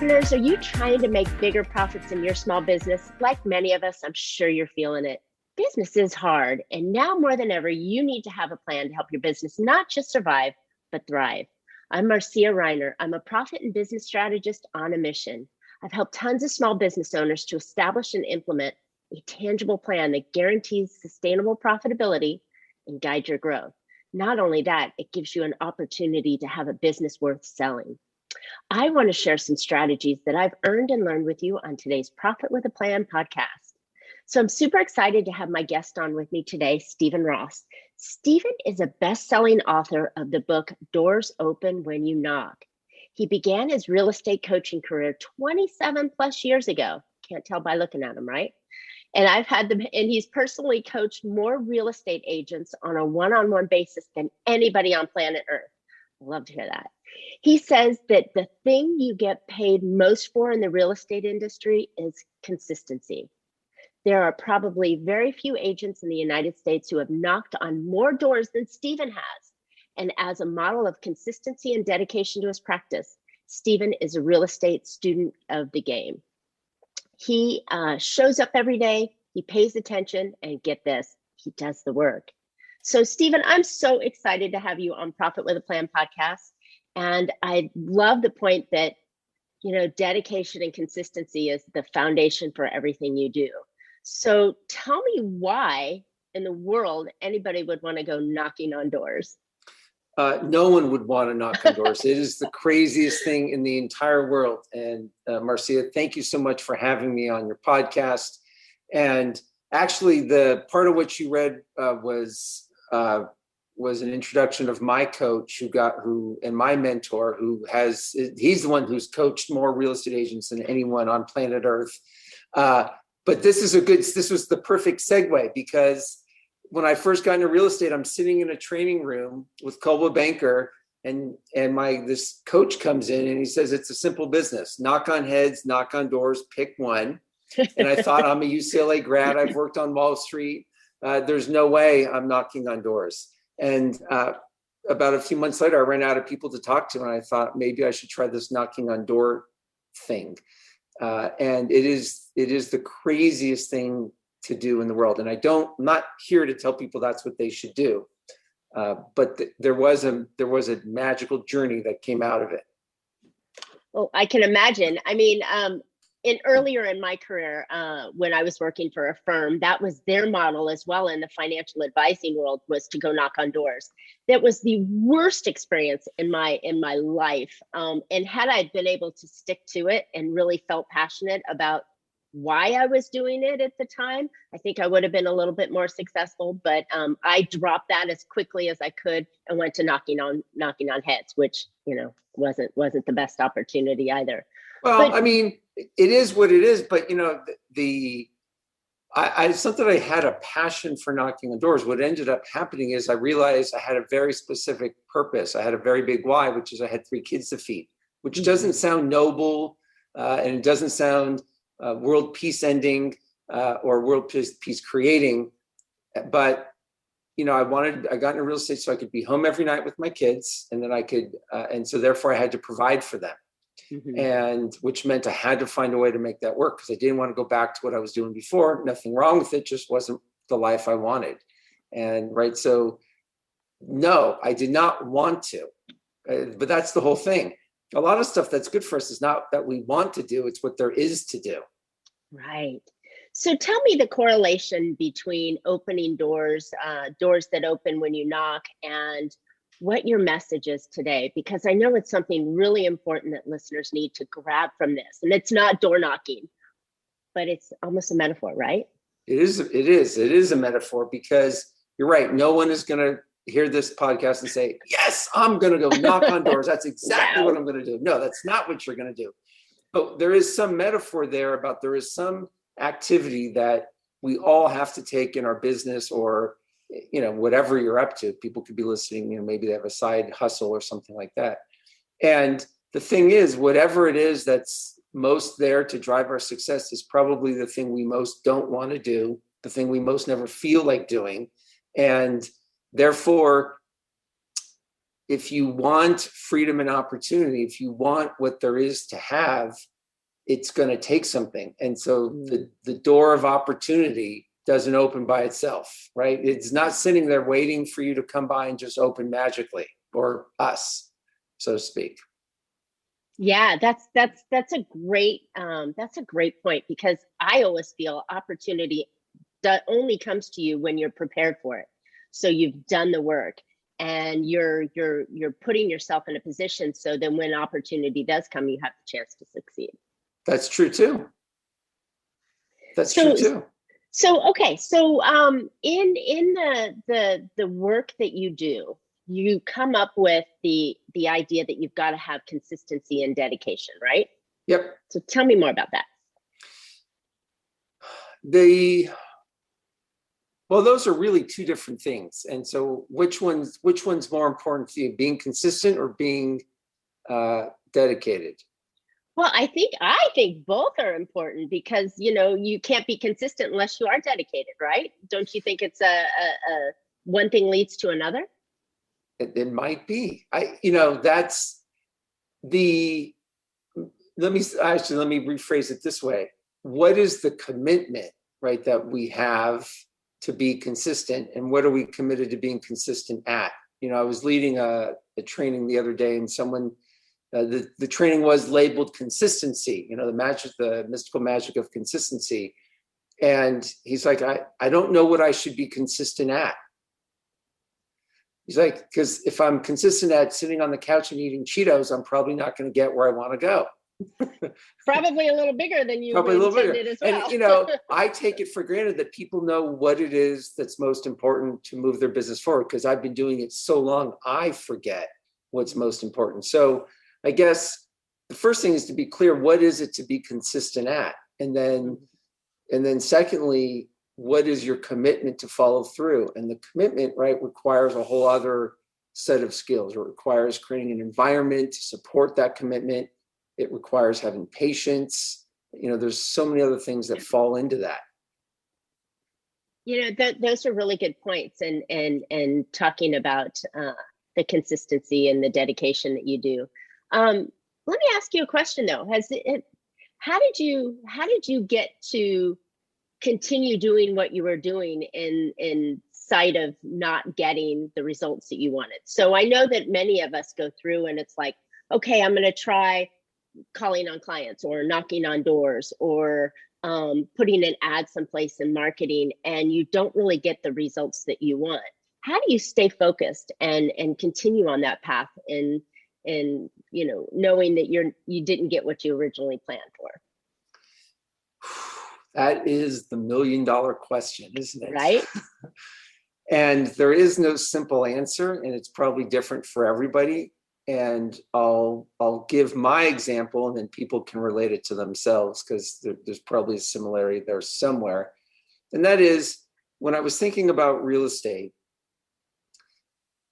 listeners, are you trying to make bigger profits in your small business? Like many of us, I'm sure you're feeling it. Business is hard, and now more than ever, you need to have a plan to help your business not just survive, but thrive. I'm Marcia. I'm a profit and business strategist on a mission. I've helped tons of small business owners to establish and implement a tangible plan that guarantees sustainable profitability and guides your growth. Not only that, it gives you an opportunity to have a business worth selling. I want to share some strategies that I've earned and learned with you on today's Profit with a Plan podcast. So I'm super excited to have my guest on with me today, Steven Ross. Steven is a best-selling author of the book, Doors Open When You Knock. He began his real estate coaching career 27 plus years ago. Can't tell by looking at him, right? And he's personally coached more real estate agents on a one-on-one basis than anybody on planet Earth. I love to hear that. He says that the thing you get paid most for in the real estate industry is consistency. There are probably very few agents in the United States who have knocked on more doors than Steven has. And as a model of consistency and dedication to his practice, Steven is a real estate student of the game. He shows up every day, he pays attention, and get this, he does the work. So Steven, I'm so excited to have you on Profit with a Plan podcast. And I love the point that, dedication and consistency is the foundation for everything you do. So tell me why in the world anybody would want to go knocking on doors. No one would want to knock on doors. It is the craziest thing in the entire world. And Marcia, thank you so much for having me on your podcast. And actually, the part of what you read was an introduction of my coach and my mentor he's the one who's coached more real estate agents than anyone on planet Earth. But this was the perfect segue, because when I first got into real estate, I'm sitting in a training room with Coldwell Banker, and this coach comes in and he says, it's a simple business. Knock on heads, knock on doors, pick one. And I thought, I'm a UCLA grad. I've worked on Wall Street. There's no way I'm knocking on doors. And about a few months later, I ran out of people to talk to, and I thought maybe I should try this knocking on door thing. And it is the craziest thing to do in the world. And I'm not here to tell people that's what they should do. But there was a magical journey that came out of it. Well, I can imagine. I mean, earlier in my career, when I was working for a firm, that was their model as well in the financial advising world, was to go knock on doors. That was the worst experience in my life. And had I been able to stick to it and really felt passionate about why I was doing it at the time, I think I would have been a little bit more successful. But I dropped that as quickly as I could and went to knocking on heads, which wasn't the best opportunity either. Well, I mean, it is what it is, but it's not that I had a passion for knocking on doors. What ended up happening is I realized I had a very specific purpose. I had a very big why, which is I had 3 kids to feed, which doesn't sound noble, and it doesn't sound world peace ending or world peace creating. But I got into real estate so I could be home every night with my kids, and then and so therefore I had to provide for them. Mm-hmm. And which meant I had to find a way to make that work, because I didn't want to go back to what I was doing before. Nothing wrong with it, just wasn't the life I wanted. And so no, I did not want to. But that's the whole thing. A lot of stuff that's good for us is not that we want to do, it's what there is to do. Right. So tell me the correlation between opening doors, doors that open when you knock, and what your message is today, because I know it's something really important that listeners need to grab from this. And it's not door knocking, but it's almost a metaphor, right? It is a metaphor, because you're right. No one is going to hear this podcast and say, yes, I'm going to go knock on doors. That's exactly what I'm going to do. No, that's not what you're going to do. But there is some metaphor there about there is some activity that we all have to take in our business, or whatever you're up to. People could be listening, maybe they have a side hustle or something like that. And the thing is, whatever it is that's most there to drive our success is probably the thing we most don't want to do, the thing we most never feel like doing. And therefore, if you want freedom and opportunity, if you want what there is to have, it's going to take something. And so the door of opportunity doesn't open by itself, right? It's not sitting there waiting for you to come by and just open magically, or us, so to speak. Yeah, that's a great point, because I always feel opportunity that only comes to you when you're prepared for it. So you've done the work and you're putting yourself in a position so then when opportunity does come, you have the chance to succeed. That's true too. That's true too. So okay, so in the work that you do, you come up with the idea that you've got to have consistency and dedication, right? Yep. So tell me more about that. Well, those are really two different things. And so which one's more important to you, being consistent or being dedicated? Well, I think both are important, because, you can't be consistent unless you are dedicated, right? Don't you think it's a one thing leads to another? It might be. That's the, let me rephrase it this way. What is the commitment, right, that we have to be consistent, and what are we committed to being consistent at? I was leading a training the other day, and someone, the training was labeled consistency, the mystical magic of consistency. And he's like, I don't know what I should be consistent at. He's like, because if I'm consistent at sitting on the couch and eating Cheetos, I'm probably not going to get where I want to go. Probably a little bigger than you probably intended as well. And, I take it for granted that people know what it is that's most important to move their business forward, because I've been doing it so long, I forget what's most important. So I guess the first thing is to be clear, what is it to be consistent at? And then secondly, what is your commitment to follow through? And the commitment, right, requires a whole other set of skills. It requires creating an environment to support that commitment. It requires having patience. There's so many other things that fall into that. Those are really good points. And talking about the consistency and the dedication that you do. Let me ask you a question though. How did you get to continue doing what you were doing in sight of not getting the results that you wanted? So I know that many of us go through and it's like, okay, I'm going to try calling on clients or knocking on doors or putting an ad someplace in marketing, and you don't really get the results that you want. How do you stay focused and continue on that path and knowing that you didn't get what you originally planned for? That is the $1 million question, isn't it? Right. And there is no simple answer, and it's probably different for everybody. And I'll give my example, and then people can relate it to themselves, because there's probably a similarity there somewhere. And that is, when I was thinking about real estate,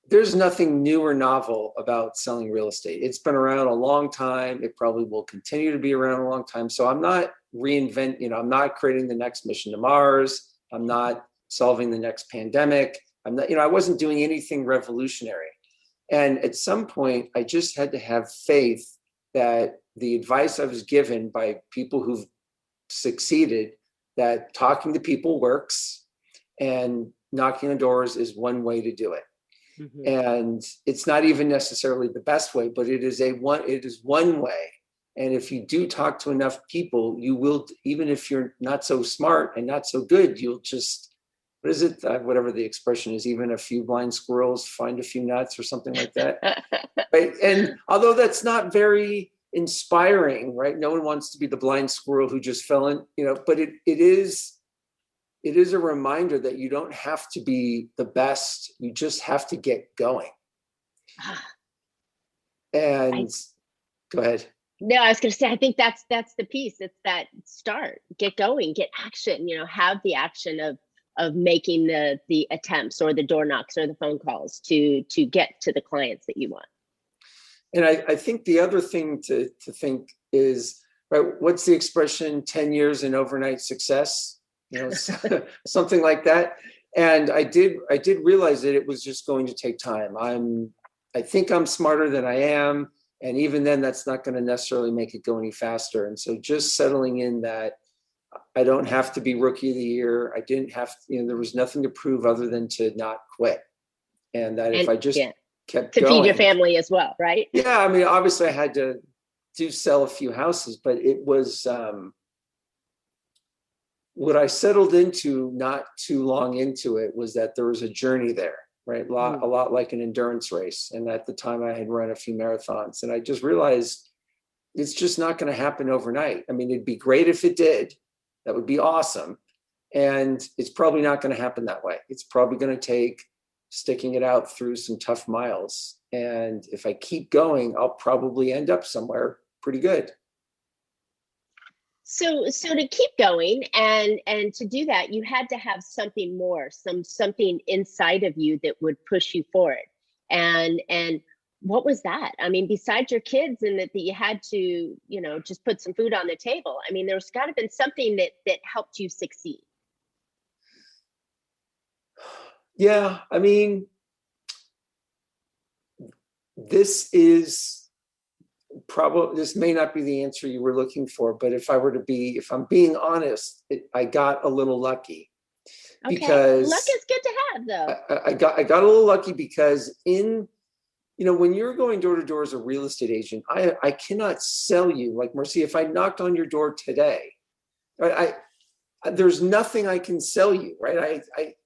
there's nothing new or novel about selling real estate. It's been around a long time. It probably will continue to be around a long time. So I'm not I'm not creating the next mission to Mars. I'm not solving the next pandemic. I wasn't doing anything revolutionary. And at some point, I just had to have faith that the advice I was given by people who've succeeded, that talking to people works and knocking on doors is one way to do it. Mm-hmm. And it's not even necessarily the best way, but it is one way. And if you do talk to enough people, you will, even if you're not so smart and not so good, you'll just, what is it? Whatever the expression is, even a few blind squirrels find a few nuts or something like that. Right? And although that's not very inspiring, right? No one wants to be the blind squirrel who just fell in, but it is a reminder that you don't have to be the best. You just have to get going. And go ahead. No, I was going to say, I think that's the piece. It's that start, get going, get action, have the action of making the attempts or the door knocks or the phone calls to get to the clients that you want. And I think the other thing to think is, right, what's the expression, 10 years in overnight success, something like that. And I did realize that it was just going to take time. I think I'm smarter than I am. And even then, that's not going to necessarily make it go any faster. And so just settling in that I don't have to be rookie of the year. I didn't have, there was nothing to prove other than to not quit. And that if I just kept to going. feed your family as well, right? Yeah. I mean, obviously I had to sell a few houses, but it was what I settled into not too long into it was that there was a journey there, right? A lot like an endurance race. And at the time I had run a few marathons, and I just realized it's just not going to happen overnight. I mean, it'd be great if it did. That would be awesome. And it's probably not going to happen that way. It's probably going to take sticking it out through some tough miles. And if I keep going, I'll probably end up somewhere pretty good. So to keep going and to do that, you had to have something more, something inside of you that would push you forward. And what was that? I mean, besides your kids and that you had to, just put some food on the table. I mean, there's got to have been something that helped you succeed. Yeah, I mean, this may not be the answer you were looking for, but if I'm being honest, I got a little lucky. Okay. Because luck is good to have, though. I got a little lucky because when you're going door to door as a real estate agent, I cannot sell you like Marcia. If I knocked on your door today, right, there's nothing I can sell you, right?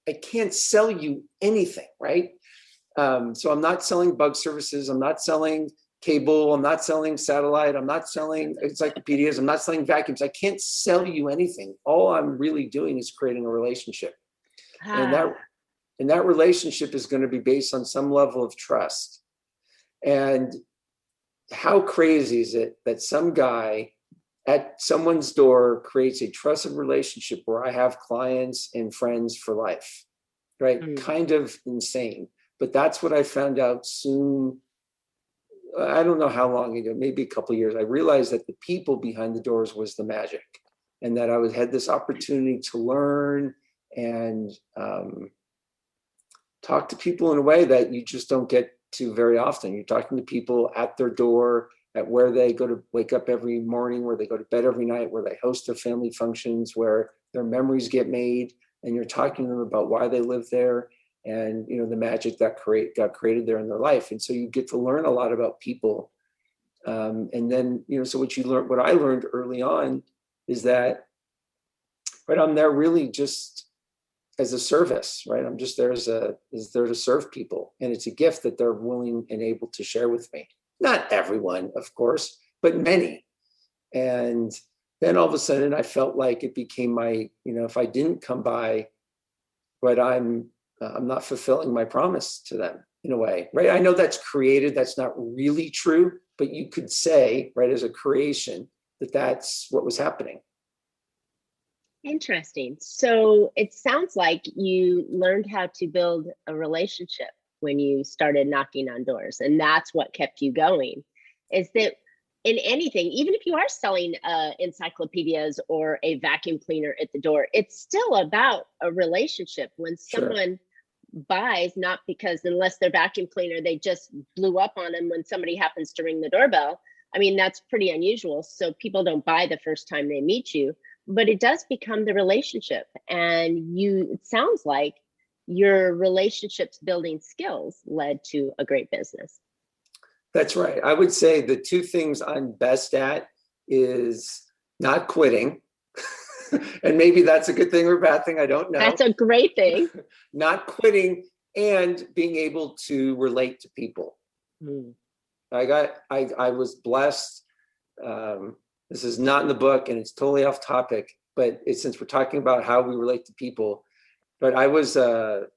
I can't sell you anything, right? So I'm not selling bug services. I'm not selling cable. I'm not selling satellite. I'm not selling encyclopedias. I'm not selling vacuums. I can't sell you anything. All I'm really doing is creating a relationship. And that relationship is going to be based on some level of trust. And how crazy is it that some guy at someone's door creates a trusted relationship where I have clients and friends for life, right? Kind of insane. But that's what I found out soon. I don't know how long ago, maybe a couple of years. I realized that the people behind the doors was the magic, and that I had this opportunity to learn and talk to people in a way that you just don't get to very often. You're talking to people at their door, at where they go to wake up every morning, where they go to bed every night, where they host their family functions, where their memories get made, and you're talking to them about why they live there and the magic that got created there in their life. And so you get to learn a lot about people. And then so what I learned early on is that, right, I'm there really just as a service, right? I'm just there there to serve people, and it's a gift that they're willing and able to share with me. Not everyone, of course, but many. And then all of a sudden I felt like it became my, if I didn't come by, but I'm not fulfilling my promise to them in a way, right? I know that's created, that's not really true, but you could say, right, as a creation, that's what was happening. Interesting. So it sounds like you learned how to build a relationship when you started knocking on doors, and that's what kept you going. Is that in anything, even if you are selling encyclopedias or a vacuum cleaner at the door, it's still about a relationship. When someone buys, not because unless their vacuum cleaner, they just blew up on them when somebody happens to ring the doorbell. I mean, that's pretty unusual. So people don't buy the first time they meet you, but it does become the relationship. And it sounds like your relationships building skills led to a great business. That's right. I would say the two things I'm best at is not quitting. And maybe that's a good thing or a bad thing. I don't know. That's a great thing. Not quitting and being able to relate to people. I was blessed. This is not in the book and it's totally off topic, but since we're talking about how we relate to people, but I was a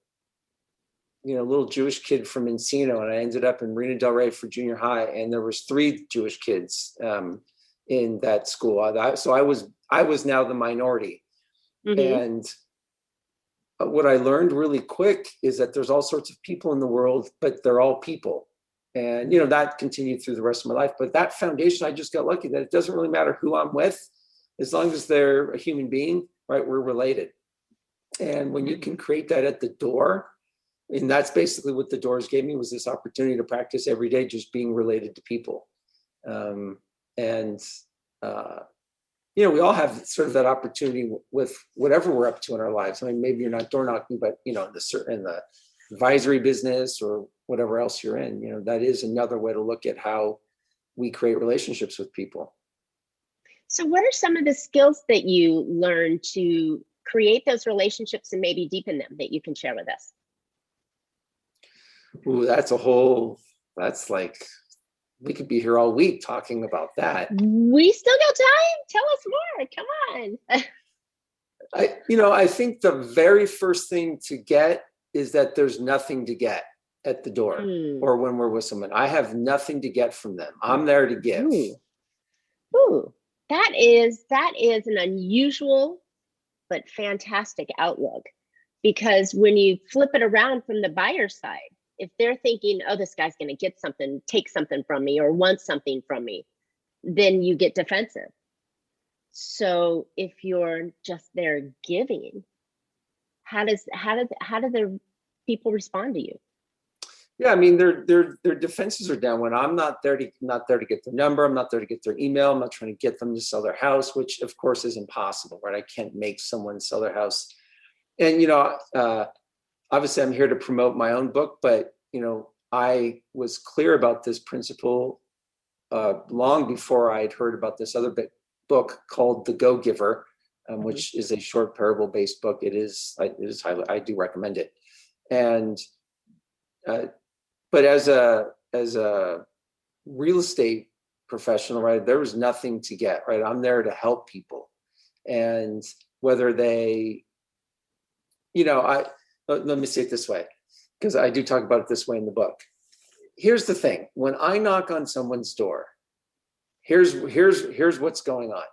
little Jewish kid from Encino, and I ended up in Marina Del Rey for junior high, and there was 3 Jewish kids in that school. So I was now the minority. And what I learned really quick is that there's all sorts of people in the world, but they're all people. And, that continued through the rest of my life. But that foundation, I just got lucky that it doesn't really matter who I'm with, as long as they're a human being, right? We're related. And when you can create that at the door, and that's basically what the doors gave me, was this opportunity to practice every day, just being related to people. And, we all have sort of that opportunity with whatever we're up to in our lives. I mean, maybe you're not door knocking, but, in the advisory business or whatever else you're in, that is another way to look at how we create relationships with people. So what are some of the skills that you learn to create those relationships and maybe deepen them that you can share with us? Ooh, that's like, we could be here all week talking about that. We still got time. Tell us more. Come on. I think the very first thing to get is that there's nothing to get at the door or when we're with someone. I have nothing to get from them. I'm there to give. Ooh. That is an unusual but fantastic outlook, because when you flip it around from the buyer side, if they're thinking, oh, this guy's going to get something, take something from me, or want something from me, then you get defensive. So if you're just there giving, how do the people respond to you? Yeah, I mean, their defenses are down when I'm not there to get their number. I'm not there to get their email. I'm not trying to get them to sell their house, which of course is impossible, right? I can't make someone sell their house. And, obviously I'm here to promote my own book, but, I was clear about this principle long before I'd heard about this other book called The Go-Giver, which is a short parable-based book. It is highly, I do recommend it. And, but as a real estate professional, right, there was nothing to get, right? I'm there to help people. And whether they, let me say it this way, because I do talk about it this way in the book. Here's the thing. When I knock on someone's door, here's what's going on.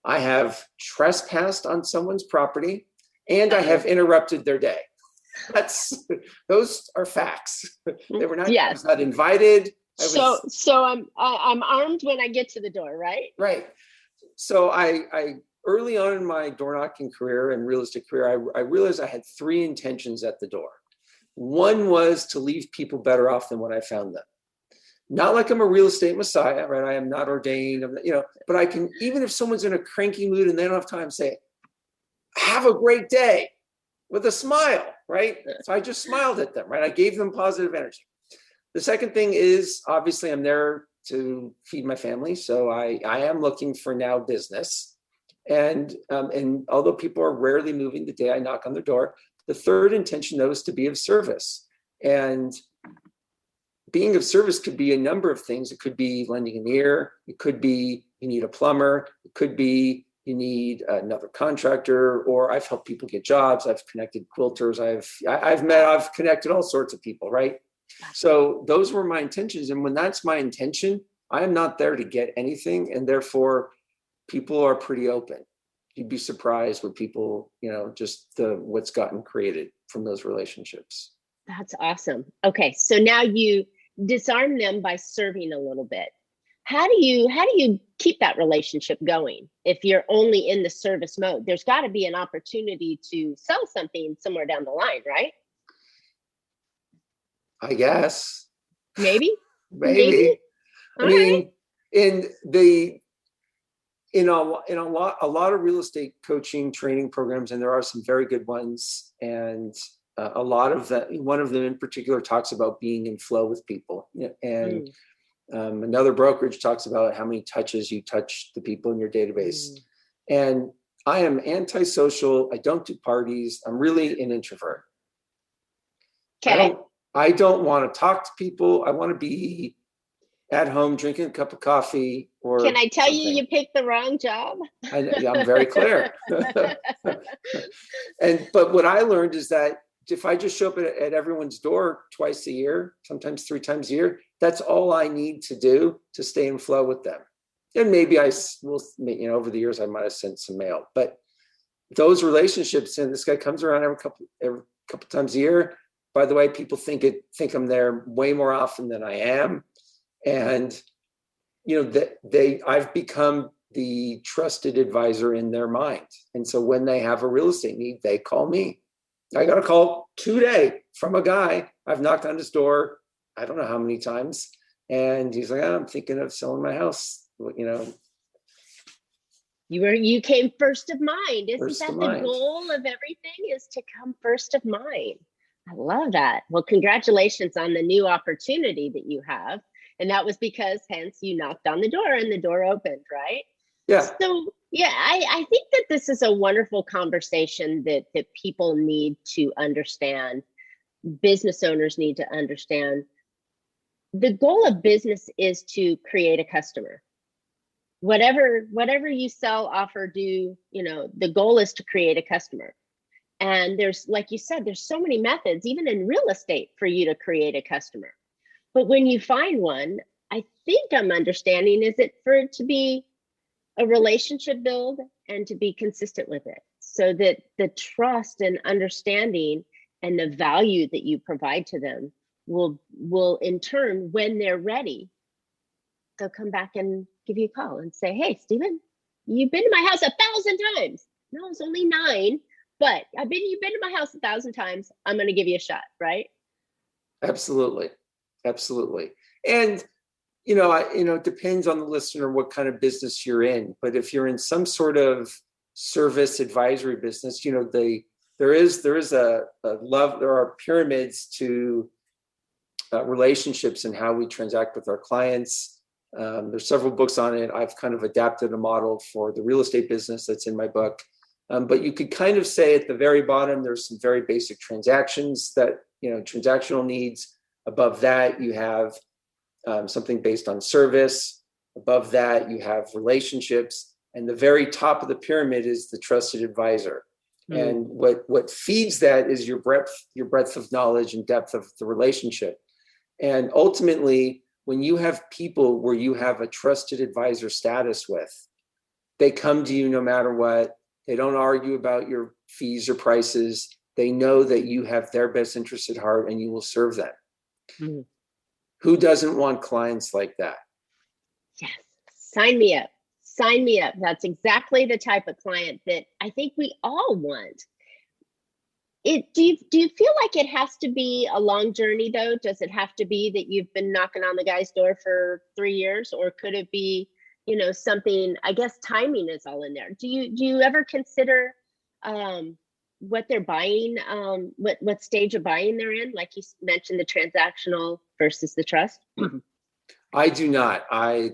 I have trespassed on someone's property and I have interrupted their day. Those are facts. They were not, I was not invited. So I'm armed when I get to the door, right? Right. So I early on in my door knocking career and real estate career, I realized I had three intentions at the door. One was to leave people better off than when I found them. Not like I'm a real estate messiah, right? I am not ordained, but I can, even if someone's in a cranky mood and they don't have time, say, have a great day with a smile, right? So I just smiled at them, right? I gave them positive energy. The second thing is, obviously, I'm there to feed my family. So I am looking for now business. And although people are rarely moving the day I knock on their door, the third intention, though, is to be of service. And being of service could be a number of things. It could be lending an ear. It could be you need a plumber. It could be you need another contractor, or I've helped people get jobs. I've connected quilters. I've connected all sorts of people, right? So those were my intentions. And when that's my intention, I am not there to get anything. And therefore, people are pretty open. You'd be surprised with people, just what's gotten created from those relationships. That's awesome. Okay. So now you disarm them by serving a little bit. How do you keep that relationship going if you're only in the service mode? There's got to be an opportunity to sell something somewhere down the line, right? I guess. Maybe. I mean, in a lot of real estate coaching training programs, and there are some very good ones, and a lot of that, one of them in particular talks about being in flow with people, and another brokerage talks about how many touches you touch the people in your database. And I am antisocial. I don't do parties. I'm really an introvert. Okay. I don't want to talk to people. I want to be at home drinking a cup of coffee. Or can I tell something. You picked the wrong job? I'm very clear. But what I learned is that if I just show up at everyone's door twice a year, sometimes 3 times a year, that's all I need to do to stay in flow with them. And maybe I will, over the years, I might have sent some mail, but those relationships, and this guy comes around every couple times a year. By the way, people think I'm there way more often than I am. And, I've become the trusted advisor in their mind. And so when they have a real estate need, they call me. I got a call today from a guy. I've knocked on his door, I don't know how many times. And he's like, oh, I'm thinking of selling my house, You came first of mind. Isn't first that of the mind. goal of everything, is to come first of mind? I love that. Well, congratulations on the new opportunity that you have. And that was because hence you knocked on the door and the door opened, right? Yeah. So yeah, I think that this is a wonderful conversation that people need to understand. Business owners need to understand. The goal of business is to create a customer. Whatever you sell, offer, do, the goal is to create a customer. And there's, like you said, there's so many methods, even in real estate, for you to create a customer. But when you find one, I think I'm understanding is it for it to be a relationship build and to be consistent with it, so that the trust and understanding and the value that you provide to them will in turn, when they're ready, they'll come back and give you a call and say, hey, Steven, you've been to my house 1,000 times. No, it's only 9, but you've been to my house 1,000 times. I'm going to give you a shot, right? Absolutely. Absolutely. And, it depends on the listener, what kind of business you're in. But if you're in some sort of service advisory business, there are pyramids to relationships and how we transact with our clients. There's several books on it. I've kind of adapted a model for the real estate business that's in my book. But you could kind of say at the very bottom, there's some very basic transactions that, transactional needs. Above that, you have something based on service. Above that, you have relationships. And the very top of the pyramid is the trusted advisor. Mm. And what feeds that is your breadth of knowledge and depth of the relationship. And ultimately, when you have people where you have a trusted advisor status with, they come to you no matter what. They don't argue about your fees or prices. They know that you have their best interest at heart and you will serve them. Mm-hmm. Who doesn't want clients like that? Yes. Sign me up. Sign me up. That's exactly the type of client that I think we all want. Do you feel like it has to be a long journey though? Does it have to be that you've been knocking on the guy's door for 3 years, or could it be, something? I guess timing is all in there. Do you ever consider what they're buying, what stage of buying they're in? Like you mentioned, the transactional versus the trust. I do not. When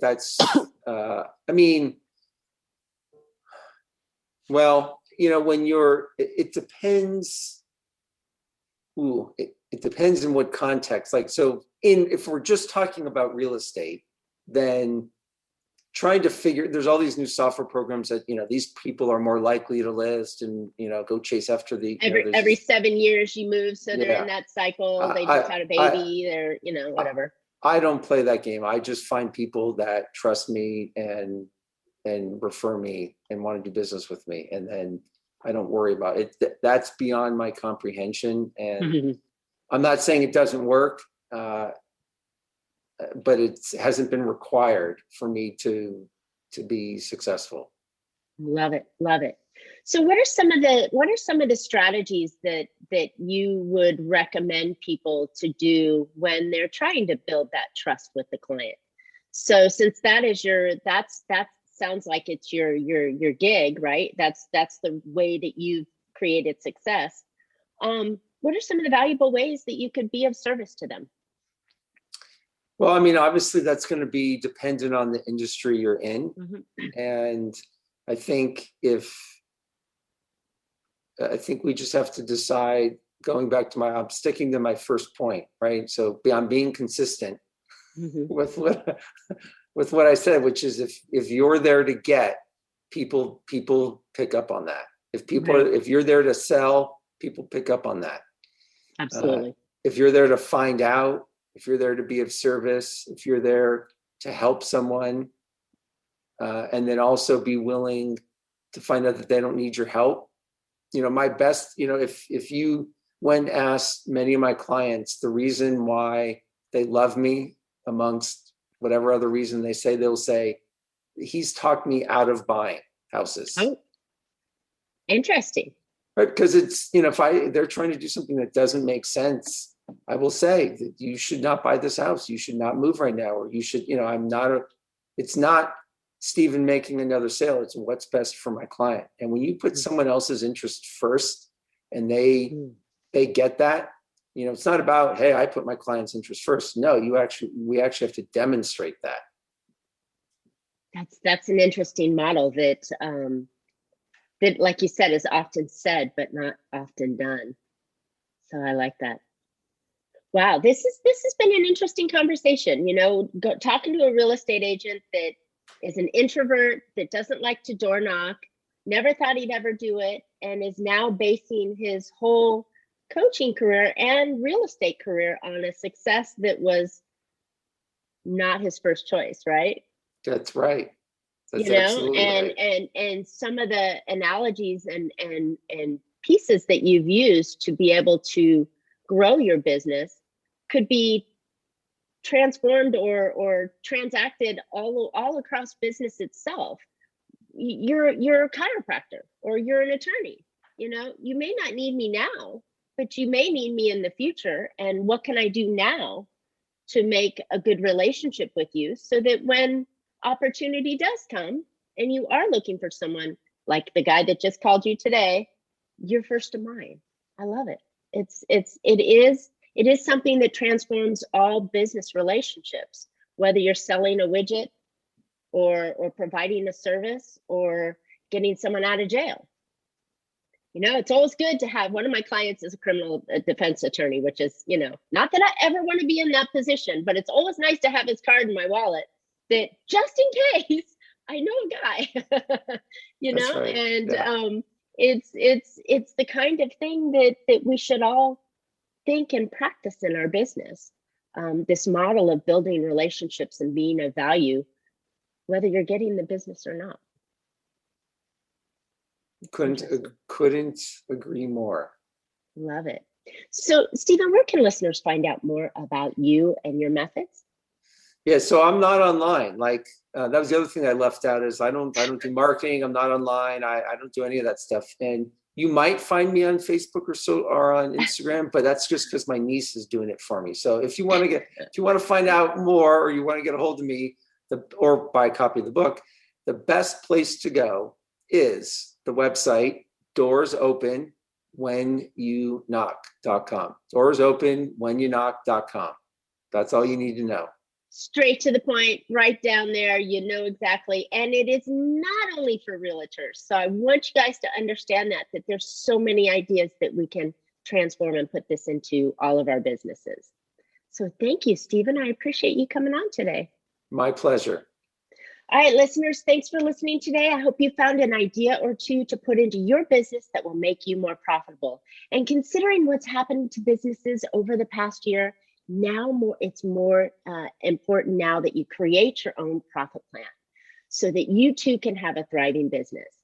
it depends. It depends in what context. If we're just talking about real estate, then trying to there's all these new software programs that, these people are more likely to list and, go chase after every 7 years you move. So they're in that cycle. They just had a baby. They're, whatever. I don't play that game. I just find people that trust me and refer me and want to do business with me. And then I don't worry about it. That's beyond my comprehension. And I'm not saying it doesn't work, but it hasn't been required for me to be successful. Love it. Love it. So what are some of the strategies that you would recommend people to do when they're trying to build that trust with the client? So since that sounds like it's your gig, right? That's the way that you've created success. What are some of the valuable ways that you could be of service to them? Well, obviously that's going to be dependent on the industry you're in. Mm-hmm. And I think we just have to decide, going back to I'm sticking to my first point, right? So I'm being consistent mm-hmm. with what I said, which is if you're there to get, people pick up on that. If you're there to sell, people pick up on that. Absolutely. If you're there to find out, if you're there to be of service, if you're there to help someone, and then also be willing to find out that they don't need your help. My best, if you went and asked many of my clients the reason why they love me, amongst whatever other reason they'll say, he's talked me out of buying houses. Oh, interesting. Right, because it's, if they're trying to do something that doesn't make sense, I will say that you should not buy this house. You should not move right now, or you should, it's not Steven making another sale. It's what's best for my client. And when you put someone else's interest first and they get that, it's not about, hey, I put my client's interest first. No, we actually have to demonstrate that. That's an interesting model that, like you said, is often said, but not often done. So I like that. Wow, this has been an interesting conversation. Talking to a real estate agent that is an introvert, that doesn't like to door knock, never thought he'd ever do it, and is now basing his whole coaching career and real estate career on a success that was not his first choice, right? That's right. That's absolutely right. And some of the analogies and pieces that you've used to be able to grow your business could be transformed or transacted all across business itself. You're a chiropractor, or you're an attorney. You may not need me now, but you may need me in the future. And what can I do now to make a good relationship with you, so that when opportunity does come and you are looking for someone like the guy that just called you today, you're first of mind. I love it. It is something that transforms all business relationships, whether you're selling a widget or providing a service or getting someone out of jail. It's always good to have, one of my clients is a criminal defense attorney, which is, not that I ever want to be in that position, but it's always nice to have his card in my wallet, that just in case I know a guy, That's right. And Yeah. It's the kind of thing that we should all think and practice in our business. This model of building relationships and being of value, whether you're getting the business or not. Couldn't agree more. Love it. So, Steven, where can listeners find out more about you and your methods? Yeah, so I'm not online. That was the other thing I left out, is I don't do marketing. I'm not online. I don't do any of that stuff. And you might find me on Facebook or on Instagram, but that's just because my niece is doing it for me. So if you want to find out more, or you want to get a hold of me, or buy a copy of the book, the best place to go is the website doorsopenwhenyouKnock.com. DoorsopenwhenyouKnock.com. That's all you need to know. Straight to the point, right down there, exactly. And it is not only for realtors. So I want you guys to understand that there's so many ideas that we can transform and put this into all of our businesses. So thank you, Steven. I appreciate you coming on today. My pleasure. All right, listeners, thanks for listening today. I hope you found an idea or two to put into your business that will make you more profitable. And considering what's happened to businesses over the past year, it's more important now that you create your own profit plan so that you too can have a thriving business.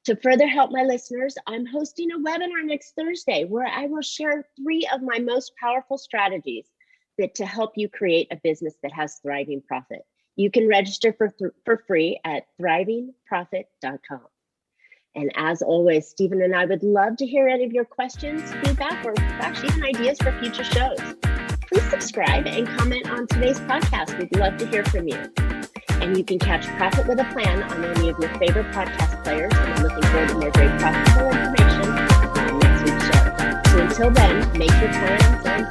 To further help my listeners, I'm hosting a webinar next Thursday where I will share 3 of my most powerful strategies to help you create a business that has thriving profit. You can register for free at thrivingprofit.com. And as always, Steven and I would love to hear any of your questions, feedback, or gosh, even ideas for future shows. Please subscribe and comment on today's podcast. We'd love to hear from you. And you can catch Profit with a Plan on any of your favorite podcast players. And I'm looking forward to more great profitable information on next week's show. So until then, make your plans and